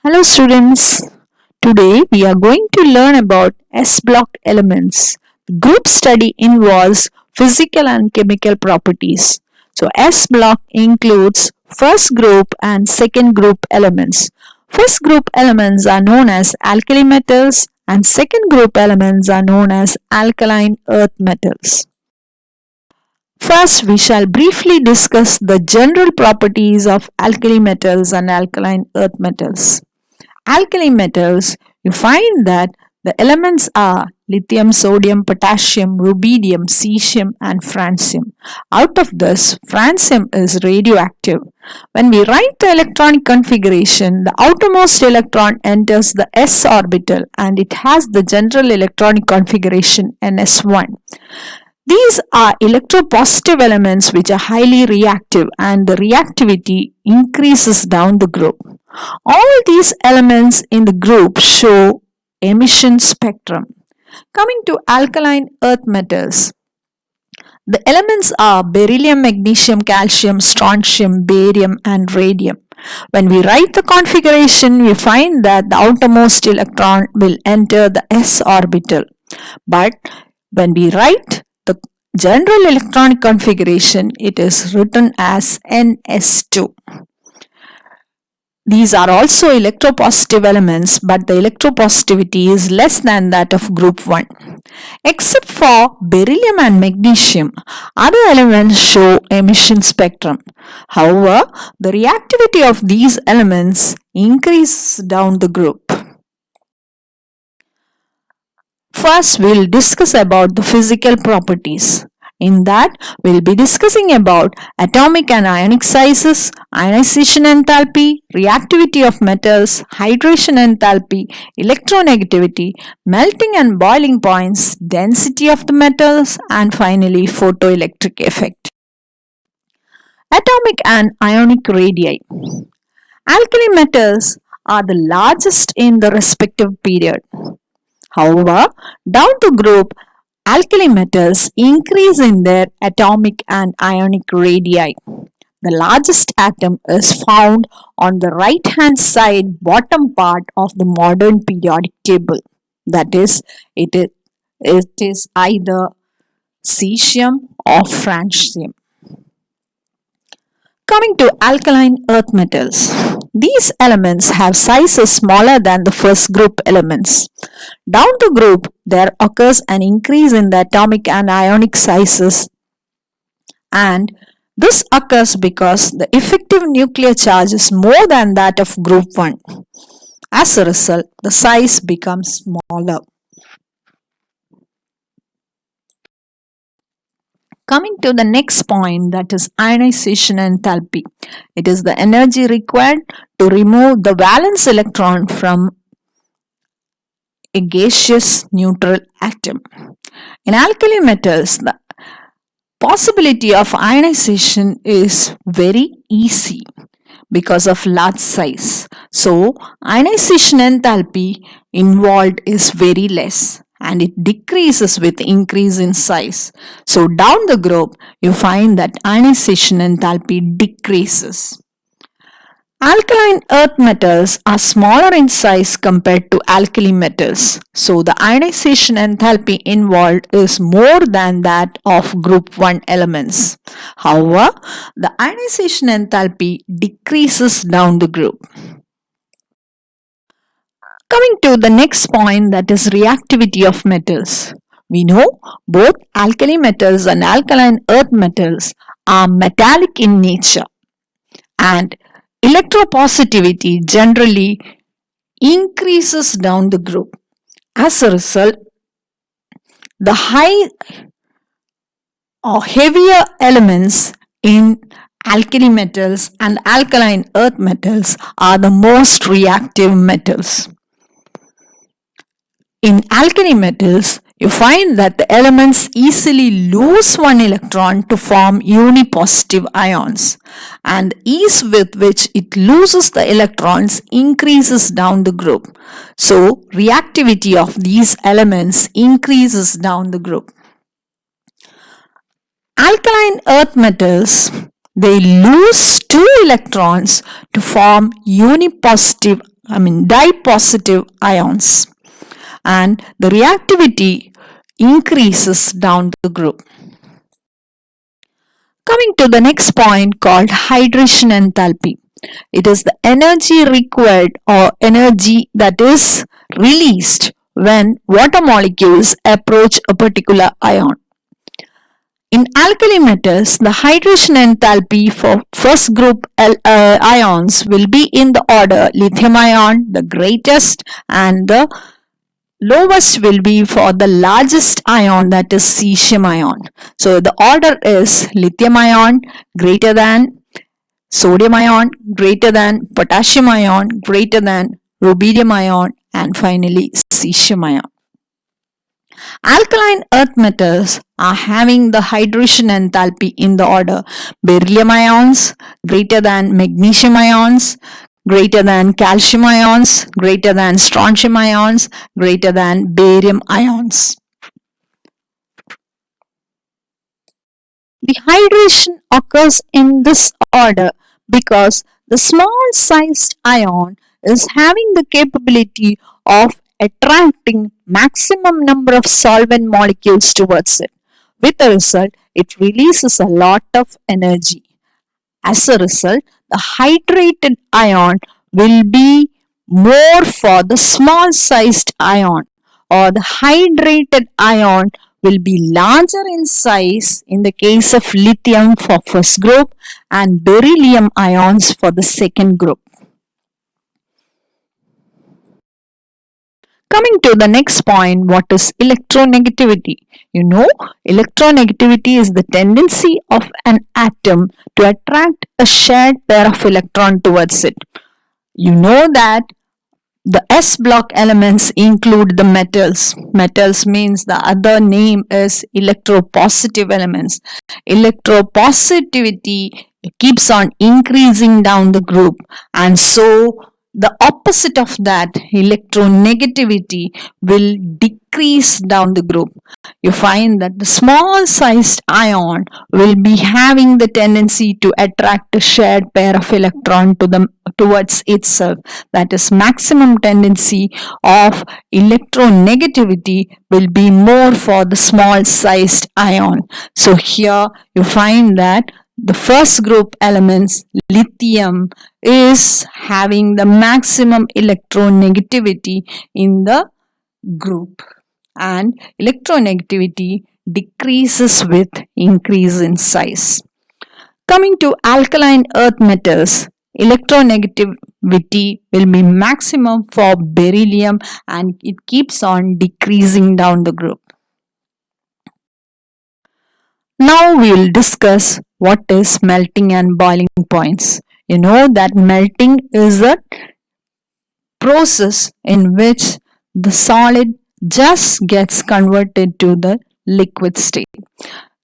Hello students, today we are going to learn about S-block elements. The group study involves physical and chemical properties. So S-block includes first group and second group elements. First group elements are known as alkali metals and second group elements are known as alkaline earth metals. First, we shall briefly discuss the general properties of alkali metals and alkaline earth metals. Alkali metals, you find that the elements are lithium, sodium, potassium, rubidium, cesium and francium. Out of this, francium is radioactive. When we write the electronic configuration, the outermost electron enters the s orbital and it has the general electronic configuration ns1. These are electropositive elements which are highly reactive and the reactivity increases down the group. All these elements in the group show emission spectrum. Coming to alkaline earth metals, the elements are beryllium, magnesium, calcium, strontium, barium and radium. When we write the configuration, we find that the outermost electron will enter the s orbital. But when we write the general electronic configuration, it is written as ns2. These are also electropositive elements, but the electropositivity is less than that of group 1. Except for beryllium and magnesium, other elements show emission spectrum. However, the reactivity of these elements increases down the group. First, we will discuss about the physical properties. In that, we will be discussing about atomic and ionic sizes, ionization enthalpy, reactivity of metals, hydration enthalpy, electronegativity, melting and boiling points, density of the metals, and finally photoelectric effect. Atomic and ionic radii. Alkali metals are the largest in the respective period. However, down the group, alkali metals increase in their atomic and ionic radii. The largest atom is found on the right hand side bottom part of the modern periodic table. That is, it is either cesium or francium. Coming to alkaline earth metals. These elements have sizes smaller than the first group elements. Down the group, there occurs an increase in the atomic and ionic sizes, and this occurs because the effective nuclear charge is more than that of group 1. As a result, the size becomes smaller. Coming to the next point, that is ionization enthalpy. It is the energy required to remove the valence electron from a gaseous neutral atom. In alkali metals, the possibility of ionization is very easy because of large size. So, ionization enthalpy involved is very less, and it decreases with increase in size. So down the group, you find that ionization enthalpy decreases. Alkaline earth metals are smaller in size compared to alkali metals. So the ionization enthalpy involved is more than that of group 1 elements. However, the ionization enthalpy decreases down the group. Coming to the next point, that is reactivity of metals. We know both alkali metals and alkaline earth metals are metallic in nature, and electropositivity generally increases down the group. As a result, the high or heavier elements in alkali metals and alkaline earth metals are the most reactive metals. In alkali metals, you find that the elements easily lose one electron to form unipositive ions, and the ease with which it loses the electrons increases down the group. So, reactivity of these elements increases down the group. Alkaline earth metals, they lose 2 electrons to form unipositive dipositive ions, and the reactivity increases down the group. Coming to the next point called hydration enthalpy. It is the energy required or energy that is released when water molecules approach a particular ion. In alkali metals, the hydration enthalpy for first group ions will be in the order lithium ion, the greatest, and the lowest will be for the largest ion, that is cesium ion. So the order is lithium ion greater than sodium ion, greater than potassium ion, greater than rubidium ion, and finally cesium ion. Alkaline earth metals are having the hydration enthalpy in the order beryllium ions greater than magnesium ions, greater than calcium ions, greater than strontium ions, greater than barium ions. The hydration occurs in this order because the small sized ion is having the capability of attracting maximum number of solvent molecules towards it. With a result, it releases a lot of energy. As a result, the hydrated ion will be more for the small sized ion, or the hydrated ion will be larger in size in the case of lithium for first group and beryllium ions for the second group. Coming to the next point, what is electronegativity? You know, electronegativity is the tendency of an atom to attract a shared pair of electrons towards it. You know that the S-block elements include the metals. Metals means the other name is electropositive elements. Electropositivity keeps on increasing down the group, and so the opposite of that, electronegativity, will decrease down the group. You find that the small sized ion will be having the tendency to attract a shared pair of electrons towards itself. That is, maximum tendency of electronegativity will be more for the small sized ion. So here you find that the first group elements, lithium, is having the maximum electronegativity in the group, and electronegativity decreases with increase in size. Coming to alkaline earth metals, electronegativity will be maximum for beryllium, and it keeps on decreasing down the group. Now we will discuss what is melting and boiling points. You know that melting is a process in which the solid just gets converted to the liquid state.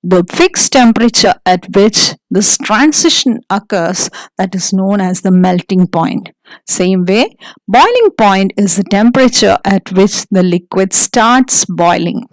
The fixed temperature at which this transition occurs, that is known as the melting point. Same way, boiling point is the temperature at which the liquid starts boiling.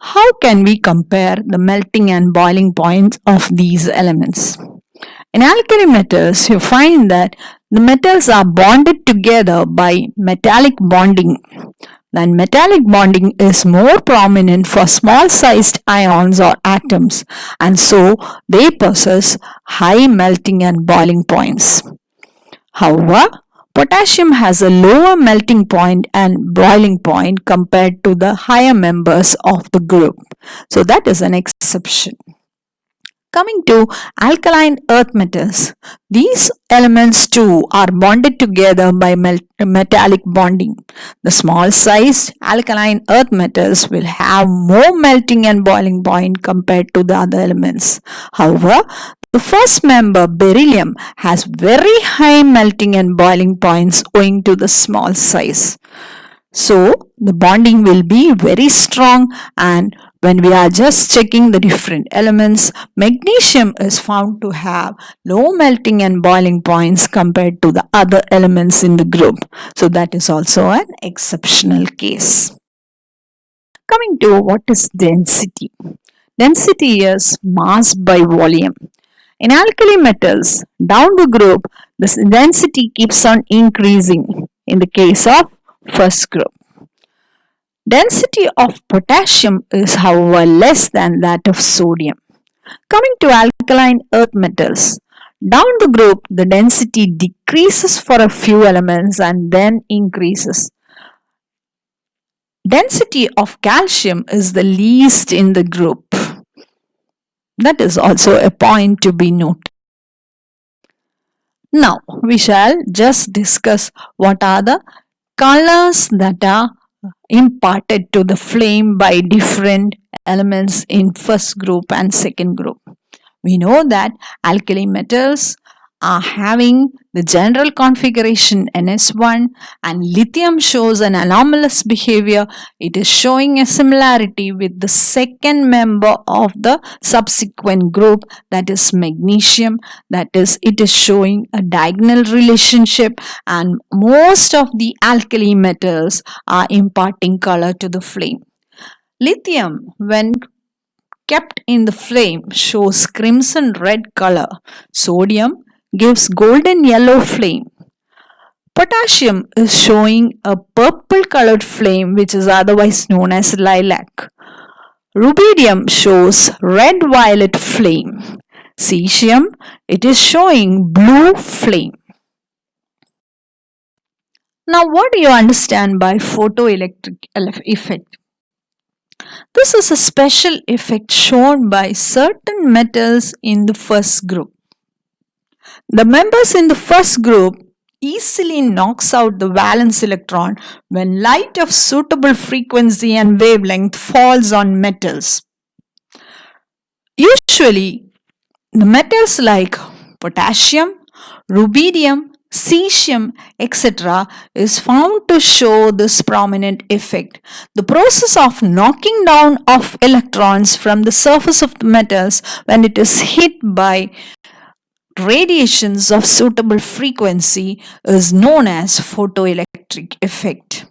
How can we compare the melting and boiling points of these elements? In alkali metals, you find that the metals are bonded together by metallic bonding. And metallic bonding is more prominent for small sized ions or atoms, and so they possess high melting and boiling points. However, potassium has a lower melting point and boiling point compared to the higher members of the group. So that is an exception. Coming to alkaline earth metals, these elements too are bonded together by metallic bonding. The small sized alkaline earth metals will have more melting and boiling point compared to the other elements. However, the first member, beryllium, has very high melting and boiling points owing to the small size. So, the bonding will be very strong, and when we are just checking the different elements, magnesium is found to have low melting and boiling points compared to the other elements in the group. So, that is also an exceptional case. Coming to what is density. Density is mass by volume. In alkali metals, down the group, the density keeps on increasing. in the case of first group. Density of potassium is however less than that of sodium. Coming to alkaline earth metals, down the group the density decreases for a few elements and then increases. Density of calcium is the least in the group. That is also a point to be noted. Now we shall just discuss what are the colors that are imparted to the flame by different elements in first group and second group. We know that alkali metals are having the general configuration NS1 and lithium shows an anomalous behavior. It is showing a similarity with the second member of the subsequent group, that is magnesium. That is, it is showing a diagonal relationship, and most of the alkali metals are imparting color to the flame. Lithium, when kept in the flame, shows crimson red color. Sodium gives golden yellow flame. Potassium is showing a purple colored flame, which is otherwise known as lilac. Rubidium shows red violet flame. Cesium, it is showing blue flame. Now what do you understand by photoelectric effect? This is a special effect shown by certain metals in the first group. The members in the first group easily knocks out the valence electron when light of suitable frequency and wavelength falls on metals. Usually, the metals like potassium, rubidium, cesium, etc. is found to show this prominent effect. The process of knocking down of electrons from the surface of the metals when it is hit by radiations of suitable frequency is known as photoelectric effect.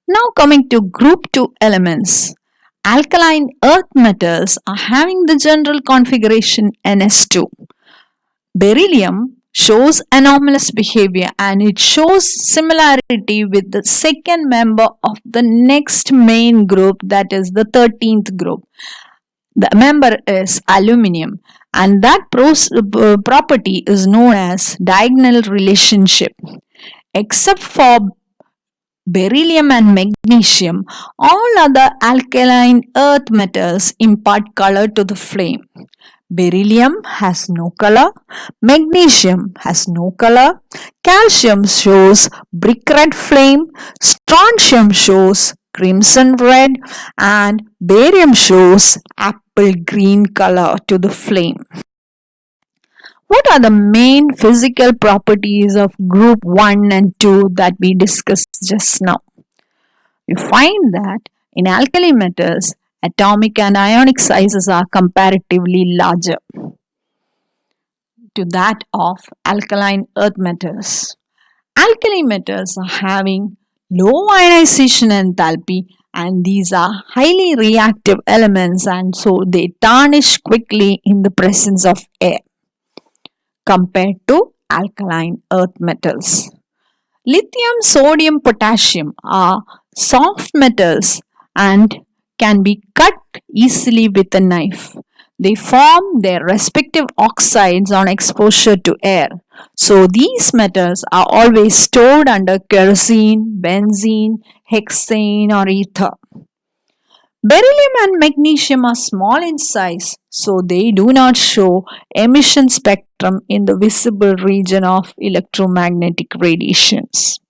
Now coming to group 2 elements. Alkaline earth metals are having the general configuration NS2. Beryllium shows anomalous behavior and it shows similarity with the second member of the next main group, that is the 13th group. The member is aluminium, and that property is known as diagonal relationship. Except for beryllium and magnesium, all other alkaline earth metals impart color to the flame. Beryllium has no color, magnesium has no color, calcium shows brick red flame, strontium shows crimson red, and barium shows apple green color to the flame. What are the main physical properties of group 1 and 2 that we discussed just now? You find that in alkali metals, atomic and ionic sizes are comparatively larger to that of alkaline earth metals. Alkali metals are having low ionization enthalpy, and these are highly reactive elements, and so they tarnish quickly in the presence of air compared to alkaline earth metals. Lithium, sodium, potassium are soft metals and can be cut easily with a knife. They form their respective oxides on exposure to air. So these metals are always stored under kerosene, benzene, hexane or ether. Beryllium and magnesium are small in size, so they do not show emission spectrum in the visible region of electromagnetic radiations.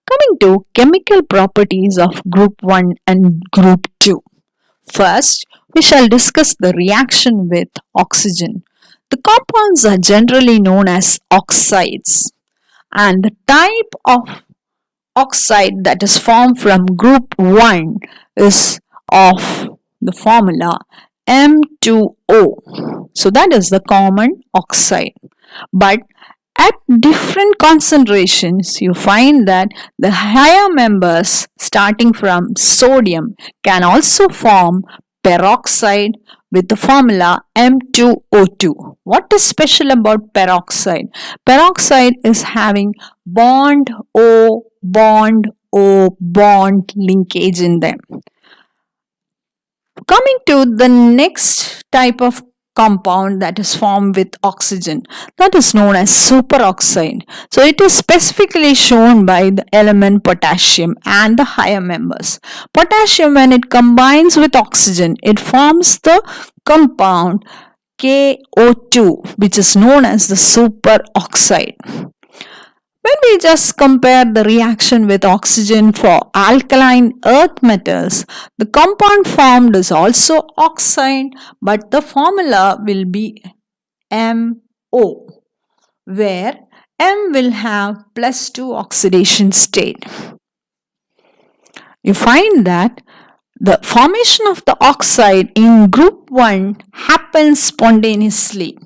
Coming to chemical properties of group 1 and group 2. First, we shall discuss the reaction with oxygen. The compounds are generally known as oxides, and the type of oxide that is formed from group 1 is of the formula M2O. So that is the common oxide. But at different concentrations, you find that the higher members starting from sodium can also form peroxide, with the formula M2O2. What is special about peroxide? Peroxide is having bond O, bond O, bond linkage in them. Coming to the next type of compound that is formed with oxygen, that is known as superoxide. So it is specifically shown by the element potassium and the higher members. Potassium, when it combines with oxygen, it forms the compound KO2, which is known as the superoxide. When we just compare the reaction with oxygen for alkaline earth metals, the compound formed is also oxide, but the formula will be MO, where M will have +2 oxidation state. You find that the formation of the oxide in group 1 happens spontaneously,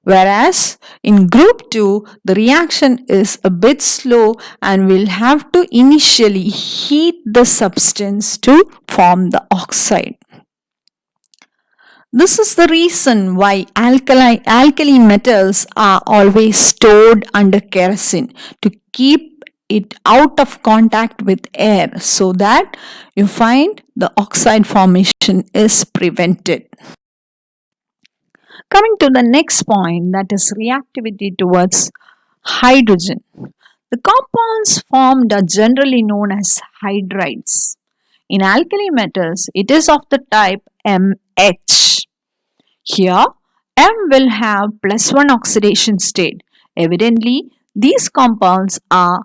whereas in group 2 the reaction is a bit slow and we'll have to initially heat the substance to form the oxide. This is the reason why alkali metals are always stored under kerosene, to keep it out of contact with air, so that you find the oxide formation is prevented. Coming to the next point, that is reactivity towards hydrogen. The compounds formed are generally known as hydrides. In alkali metals, it is of the type MH. Here, M will have +1 oxidation state. Evidently, these compounds are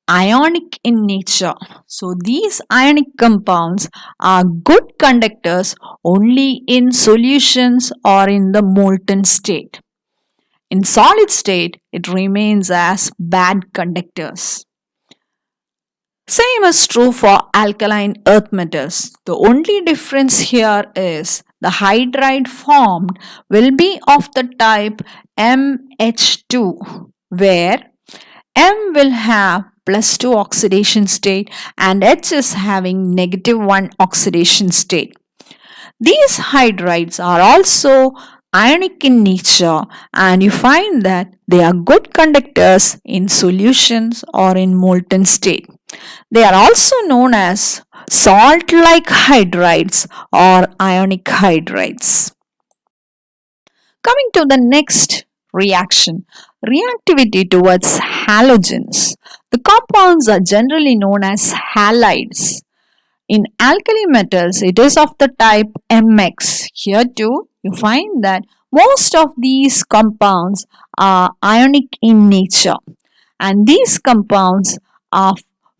ionic in nature. So these ionic compounds are good conductors only in solutions or in the molten state. In solid state, it remains as bad conductors. Same is true for alkaline earth metals. The only difference here is the hydride formed will be of the type MH2, where M will have +2 oxidation state and H is having -1 oxidation state. These hydrides are also ionic in nature, and you find that they are good conductors in solutions or in molten state. They are also known as salt-like hydrides or ionic hydrides. Coming to the next reaction, reactivity towards halogens. The compounds are generally known as halides. In alkali metals, it is of the type MX. Here too, you find that most of these compounds are ionic in nature, and these compounds are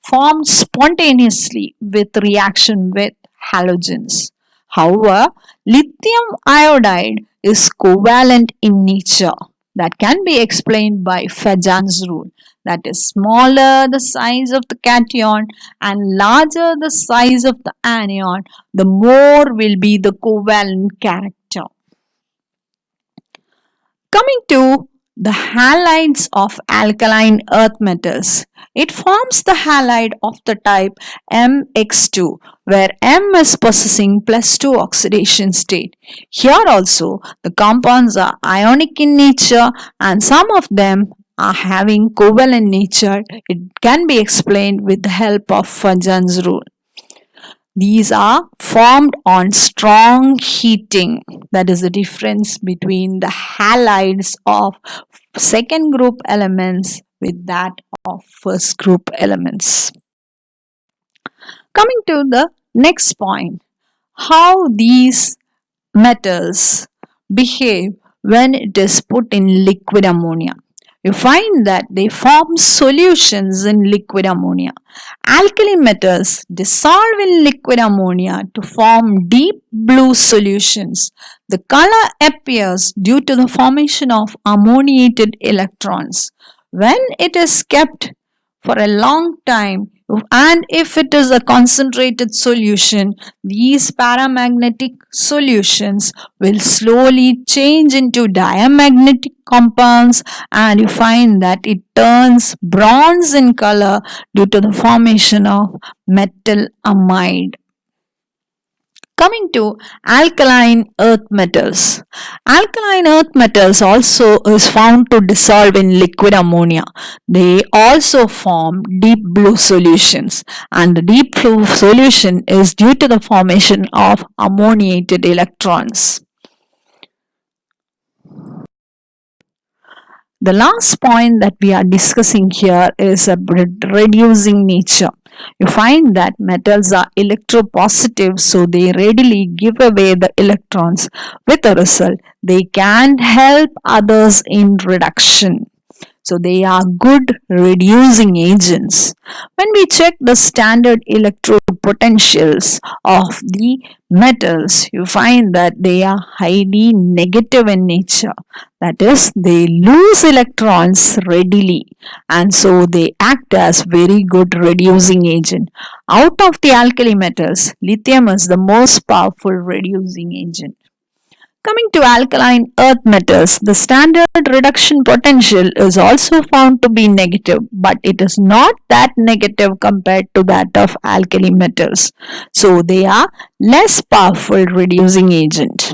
formed spontaneously with reaction with halogens. However, lithium iodide is covalent in nature. That can be explained by Fajan's rule. That is, smaller the size of the cation and larger the size of the anion, the more will be the covalent character. Coming to the halides of alkaline earth metals. It forms the halide of the type MX2, where M is possessing +2 oxidation state. Here also, the compounds are ionic in nature and some of them are having covalent nature. It can be explained with the help of Fajan's rule. These are formed on strong heating. That is the difference between the halides of second group elements with that of first group elements. Coming to the next point, how these metals behave when it is put in liquid ammonia. You find that they form solutions in liquid ammonia. Alkali metals dissolve in liquid ammonia to form deep blue solutions. The color appears due to the formation of ammoniated electrons. When it is kept for a long time, and if it is a concentrated solution, these paramagnetic solutions will slowly change into diamagnetic compounds, and you find that it turns bronze in color due to the formation of metal amide. Coming to alkaline earth metals. Alkaline earth metals also is found to dissolve in liquid ammonia. They also form deep blue solutions, and the deep blue solution is due to the formation of ammoniated electrons. The last point that we are discussing here is a reducing nature. You find that metals are electropositive, so they readily give away the electrons. With a result, they can help others in reduction. So they are good reducing agents. When we check the standard electrode potentials of the metals, you find that they are highly negative in nature. That is, they lose electrons readily, and so they act as very good reducing agent. Out of the alkali metals, lithium is the most powerful reducing agent. Coming to alkaline earth metals, the standard reduction potential is also found to be negative, but it is not that negative compared to that of alkali metals. So they are less powerful reducing agent.